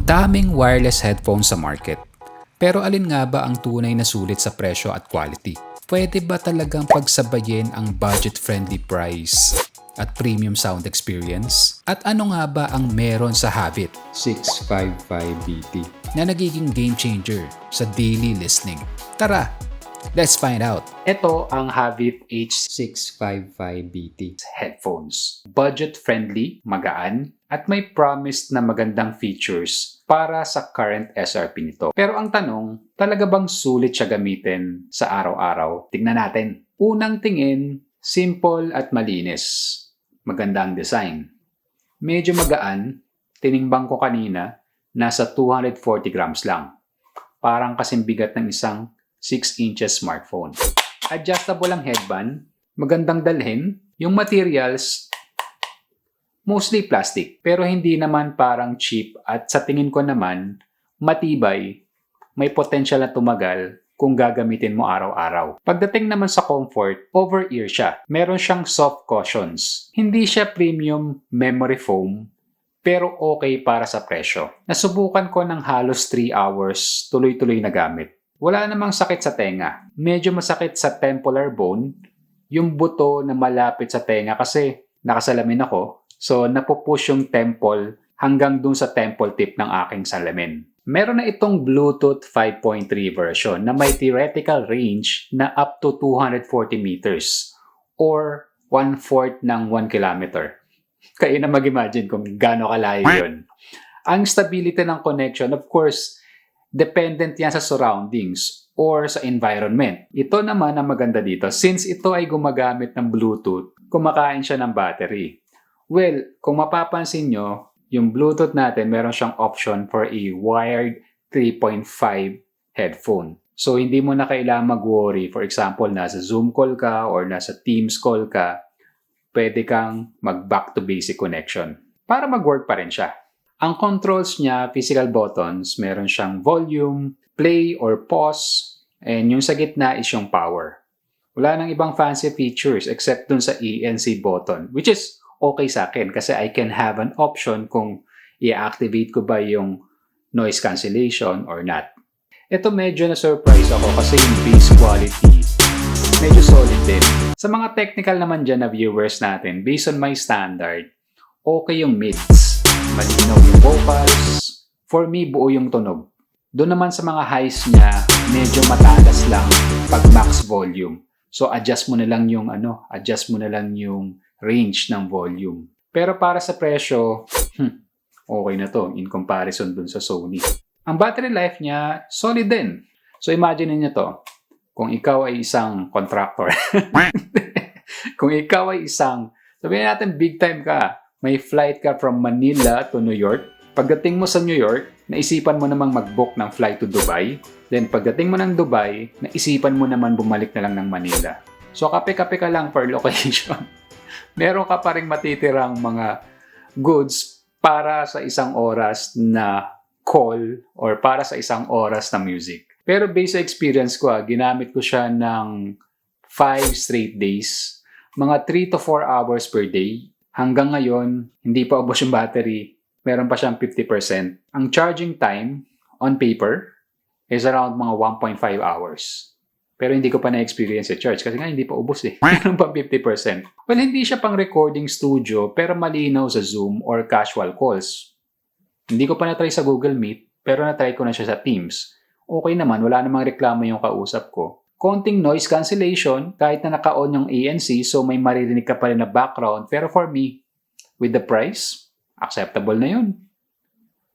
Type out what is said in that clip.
Daming wireless headphones sa market. Pero alin nga ba ang tunay na sulit sa presyo at quality? Pwede ba talagang pagsabayin ang budget-friendly price at premium sound experience? At ano nga ba ang meron sa Havit 655BT na nagiging game changer sa daily listening? Tara, let's find out. Ito ang Havit H655BT headphones. Budget-friendly, magaan, at may promised na magandang features para sa current SRP nito. Pero ang tanong, talaga bang sulit siya gamitin sa araw-araw? Tingnan natin. Unang tingin, simple at malinis. Maganda ang design. Medyo magaan, tinimbang ko kanina, nasa 240 grams lang. Parang kasing bigat ng isang 6 inches smartphone. Adjustable ang headband, magandang dalhin, yung materials, mostly plastic, pero hindi naman parang cheap at sa tingin ko naman, matibay, may potential na tumagal kung gagamitin mo araw-araw. Pagdating naman sa comfort, over-ear siya. Meron siyang soft cushions. Hindi siya premium memory foam, pero okay para sa presyo. Nasubukan ko ng halos 3 hours, tuloy-tuloy na gamit. Wala namang sakit sa tenga. Medyo masakit sa temporal bone, yung buto na malapit sa tenga kasi nakasalamin ako. So, napupush yung temple hanggang dun sa temple tip ng aking salamin. Meron na itong Bluetooth 5.3 version na may theoretical range na up to 240 meters or 1/4 ng 1 kilometer. Kaya na mag-imagine kung gaano kalayo yun. Ang stability ng connection, of course, dependent yan sa surroundings or sa environment. Ito naman ang maganda dito. Since ito ay gumagamit ng Bluetooth, kumakain siya ng battery. Well, kung mapapansin nyo, yung Bluetooth natin, meron siyang option for a wired 3.5 headphone. So, hindi mo na kailangan mag-worry. For example, nasa Zoom call ka or nasa Teams call ka, pwede kang mag-back to basic connection para mag-work pa rin siya. Ang controls niya, physical buttons, meron siyang volume, play or pause, and yung sa gitna is yung power. Wala nang ibang fancy features except dun sa ANC button, which is okay sa akin kasi I can have an option kung i-activate ko ba yung noise cancellation or not. Ito medyo na-surprise ako kasi yung bass quality medyo solid din. Sa mga technical naman dyan na viewers natin, based on my standard, okay yung mids. Malinaw yung vocals. For me, buo yung tunog. Doon naman sa mga highs niya, medyo matalas lang pag max volume. So adjust mo na lang yung range ng volume. Pero para sa presyo, okay na to in comparison dun sa Sony. Ang battery life niya, solid din. So imagine niyo to, kung ikaw ay isang contractor, kung ikaw ay isang, sabihin natin big time ka, may flight ka from Manila to New York, pagdating mo sa New York, naisipan mo namang mag-book ng flight to Dubai, then pagdating mo ng Dubai, naisipan mo naman bumalik na lang ng Manila. So kape-kape ka lang per location. Meron ka pa rin matitirang mga goods para sa isang oras na call or para sa isang oras na music. Pero based sa experience ko, ginamit ko siya ng 5 straight days, mga 3 to 4 hours per day. Hanggang ngayon, hindi pa ubos yung battery, meron pa siyang 50%. Ang charging time on paper is around mga 1.5 hours. Pero hindi ko pa na-experience i-charge kasi nga hindi pa ubos eh. Meron pa 50%. Well, hindi siya pang recording studio pero malinaw sa Zoom or casual calls. Hindi ko pa na-try sa Google Meet pero na-try ko na siya sa Teams. Okay naman, wala namang reklamo yung kausap ko. Konting noise cancellation kahit na naka-on yung ANC so may maririnig ka pa rin na background. Pero for me, with the price, acceptable na yun.